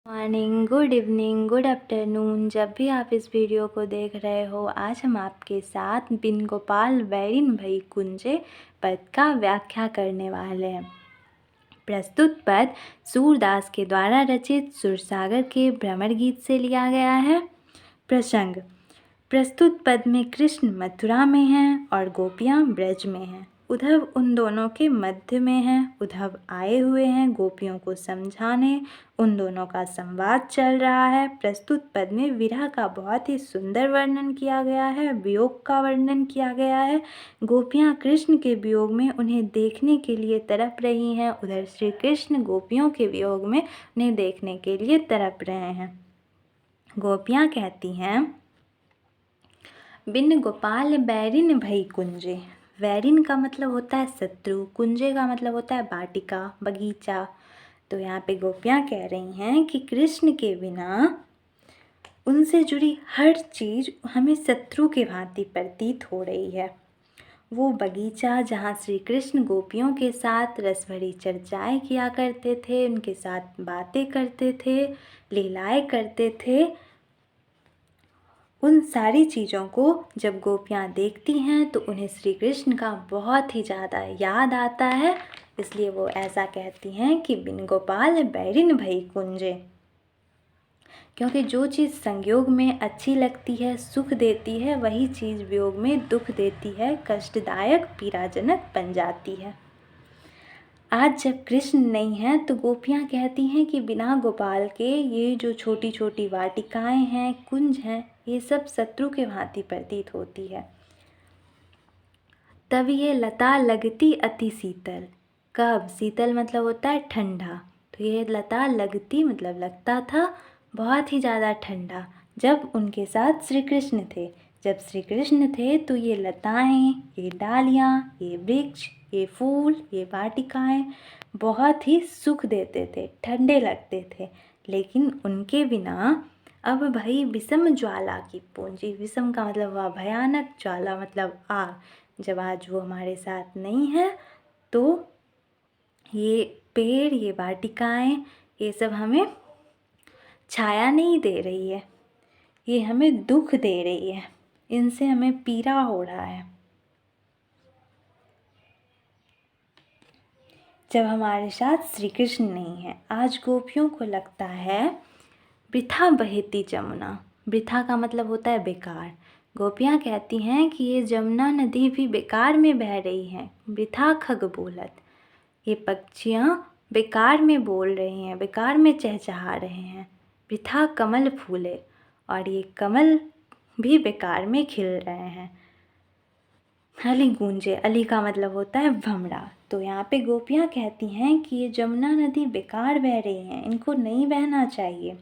Morning, good evening, good afternoon. जब भी आप इस वीडियो को देख रहे हो, आज हम आपके साथ बिन गोपाल बैरिन भई कुंजे पद का व्याख्या करने वाले हैं। प्रस्तुत पद सूरदास के द्वारा रचित सुरसागर के भ्रमर गीत से लिया गया है। प्रसंग: प्रस्तुत पद में कृष्ण मथुरा में हैं और गोपियाँ ब्रज में हैं। उद्धव उन दोनों के मध्य में हैं। उद्धव आए हुए हैं गोपियों को समझाने। उन दोनों का संवाद चल रहा है। प्रस्तुत पद में विरह का बहुत ही सुंदर वर्णन किया गया है, वियोग का वर्णन किया गया है। गोपियाँ कृष्ण के वियोग में उन्हें देखने के लिए तड़प रही हैं, उधर श्री कृष्ण गोपियों के वियोग में उन्हें देखने के लिए तड़प रहे हैं। गोपियाँ कहती हैं, बिन गोपाल बैरिन भई कुंजे। बैरिन का मतलब होता है शत्रु, कुंजे का मतलब होता है वाटिका, बगीचा। तो यहाँ पे गोपियाँ कह रही हैं कि कृष्ण के बिना उनसे जुड़ी हर चीज़ हमें शत्रु के भांति प्रतीत हो रही है। वो बगीचा जहाँ श्री कृष्ण गोपियों के साथ रसभरी चर्चाएं किया करते थे, उनके साथ बातें करते थे, लीलाएं करते थे, उन सारी चीज़ों को जब गोपियाँ देखती हैं तो उन्हें श्री कृष्ण का बहुत ही ज़्यादा याद आता है। इसलिए वो ऐसा कहती हैं कि बिन गोपाल बैरिन भई कुंजे। क्योंकि जो चीज़ संयोग में अच्छी लगती है, सुख देती है, वही चीज़ वियोग में दुख देती है, कष्टदायक, पीड़ाजनक बन जाती है। आज जब कृष्ण नहीं हैं तो गोपियाँ कहती हैं कि बिना गोपाल के ये जो छोटी छोटी वाटिकाएं हैं, कुंज हैं, ये सब शत्रु के भांति प्रतीत होती है। तब ये लता लगती अति शीतल। कब? शीतल मतलब होता है ठंडा। तो ये लता लगती मतलब लगता था बहुत ही ज़्यादा ठंडा जब उनके साथ श्री कृष्ण थे। जब श्री कृष्ण थे तो ये लताएं, ये डालियाँ, ये वृक्ष, ये फूल, ये वाटिकाएं बहुत ही सुख देते थे, ठंडे लगते थे। लेकिन उनके बिना अब भई विषम ज्वाला की पूंजी। विषम का मतलब हुआ भयानक, ज्वाला मतलब आग। जब आज वो हमारे साथ नहीं है तो ये पेड़, ये वाटिकाएं, ये सब हमें छाया नहीं दे रही है, ये हमें दुख दे रही है, इनसे हमें पीड़ा हो रहा है। जब हमारे साथ श्री कृष्ण नहीं है, आज गोपियों को लगता है वृथा बहती जमुना। वृथा का मतलब होता है बेकार। गोपियाँ कहती हैं कि ये जमुना नदी भी बेकार में बह रही है। वृथा खग बोलत, ये पक्षियाँ बेकार में बोल रही हैं, बेकार में चहचहा रहे हैं। वृथा कमल फूले, और ये कमल भी बेकार में खिल रहे हैं। अली गूंजे, अली का मतलब होता है भंवरा। तो यहाँ पे गोपियाँ कहती हैं कि ये जमुना नदी बेकार बह रही हैं, इनको नहीं बहना चाहिए।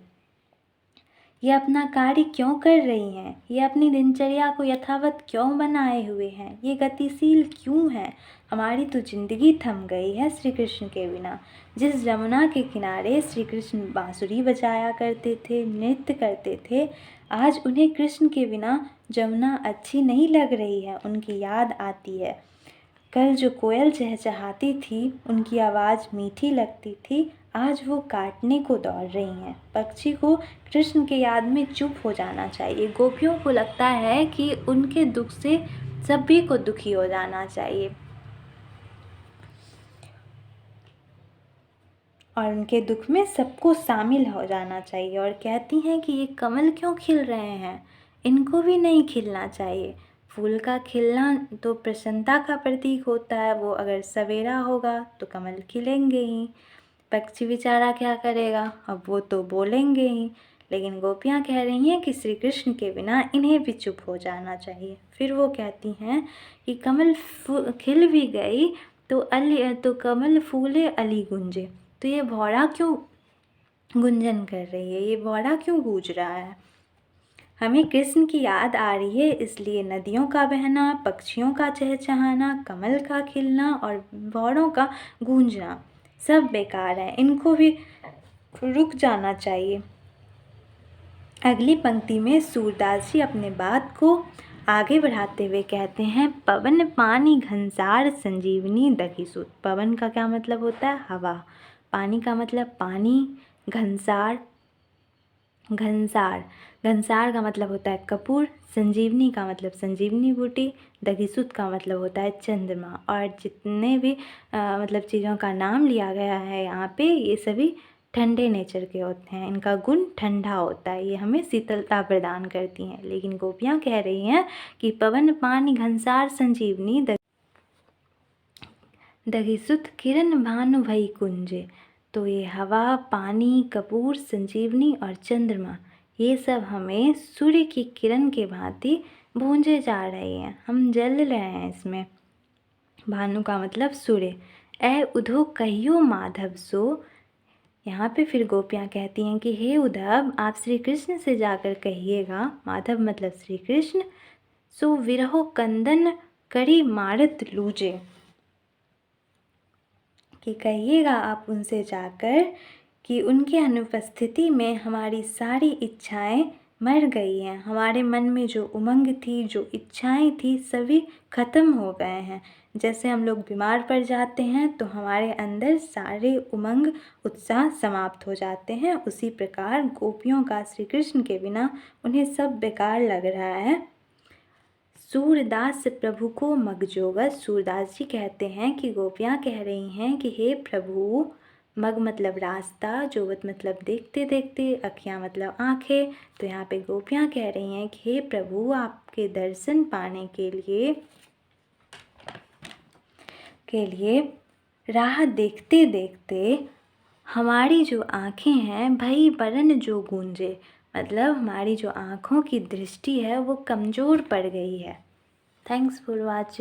ये अपना कार्य क्यों कर रही हैं? ये अपनी दिनचर्या को यथावत क्यों बनाए हुए हैं? ये गतिशील क्यों हैं? हमारी तो जिंदगी थम गई है श्री कृष्ण के बिना। जिस यमुना के किनारे श्री कृष्ण बांसुरी बजाया करते थे, नृत्य करते थे, आज उन्हें कृष्ण के बिना यमुना अच्छी नहीं लग रही है, उनकी याद आती है। कल जो कोयल चहचहाती थी, उनकी आवाज़ मीठी लगती थी, आज वो काटने को दौड़ रही हैं। पक्षी को कृष्ण के याद में चुप हो जाना चाहिए। गोपियों को लगता है कि उनके दुख से सभी को दुखी हो जाना चाहिए और उनके दुख में सबको शामिल हो जाना चाहिए। और कहती हैं कि ये कमल क्यों खिल रहे हैं, इनको भी नहीं खिलना चाहिए। फूल का खिलना तो प्रसन्नता का प्रतीक होता है, वो अगर सवेरा होगा तो कमल खिलेंगे ही। पक्षी बेचारा क्या करेगा, अब वो तो बोलेंगे ही। लेकिन गोपियाँ कह रही हैं कि श्री कृष्ण के बिना इन्हें भी चुप हो जाना चाहिए। फिर वो कहती हैं कि कमल खिल भी गई तो कमल फूले अली गुंजे। तो ये भौरा क्यों गुंजन कर रही है, ये भौरा क्यों गूंज रहा है? हमें कृष्ण की याद आ रही है, इसलिए नदियों का बहना, पक्षियों का चहचहाना, कमल का खिलना और भौरों का गूंजना सब बेकार है, इनको भी रुक जाना चाहिए। अगली पंक्ति में सूरदास जी अपने बात को आगे बढ़ाते हुए कहते हैं, पवन पानी घनसार संजीवनी दखी सुत। पवन का क्या मतलब होता है? हवा। पानी का मतलब पानी, घनसार घनसार, घनसार का मतलब होता है कपूर, संजीवनी का मतलब संजीवनी बूटी, दधिसुत का मतलब होता है चंद्रमा। और जितने भी मतलब चीज़ों का नाम लिया गया है यहाँ पे, ये सभी ठंडे नेचर के होते हैं। इनका गुण ठंडा होता है, ये हमें शीतलता प्रदान करती हैं। लेकिन गोपियाँ कह रही हैं कि पवन पानी घनसार संजीवनी दधिसुत किरण भानु भई कुंजे। तो ये हवा, पानी, कपूर, संजीवनी और चंद्रमा, ये सब हमें सूर्य की किरण के भांति भूंजे जा रहे हैं, हम जल रहे हैं इसमें। भानु का मतलब सूर्य। ऐ उधो कहियो माधव सो, यहाँ पे फिर गोपियाँ कहती हैं कि हे उद्धव, आप श्री कृष्ण से जाकर कहिएगा, माधव मतलब श्री कृष्ण, सो विरहो कंदन करी मारत लूजे, कि कहिएगा आप उनसे जाकर कि उनके अनुपस्थिति में हमारी सारी इच्छाएं मर गई हैं, हमारे मन में जो उमंग थी, जो इच्छाएं थी, सभी ख़त्म हो गए हैं। जैसे हम लोग बीमार पड़ जाते हैं तो हमारे अंदर सारे उमंग, उत्साह समाप्त हो जाते हैं, उसी प्रकार गोपियों का श्री कृष्ण के बिना उन्हें सब बेकार लग रहा है। सूरदास प्रभु को मगजोगस, सूरदास जी कहते हैं कि गोपियाँ कह रही हैं कि हे प्रभु, मग मतलब रास्ता, जोगत मतलब देखते देखते, अखियाँ मतलब आँखें। तो यहाँ पे गोपियाँ कह रही हैं कि हे प्रभु, आपके दर्शन पाने के लिए राह देखते देखते हमारी जो आँखें हैं भई बरन जो गूंजे, मतलब हमारी जो आँखों की दृष्टि है वो कमज़ोर पड़ गई है। Thanks for watching.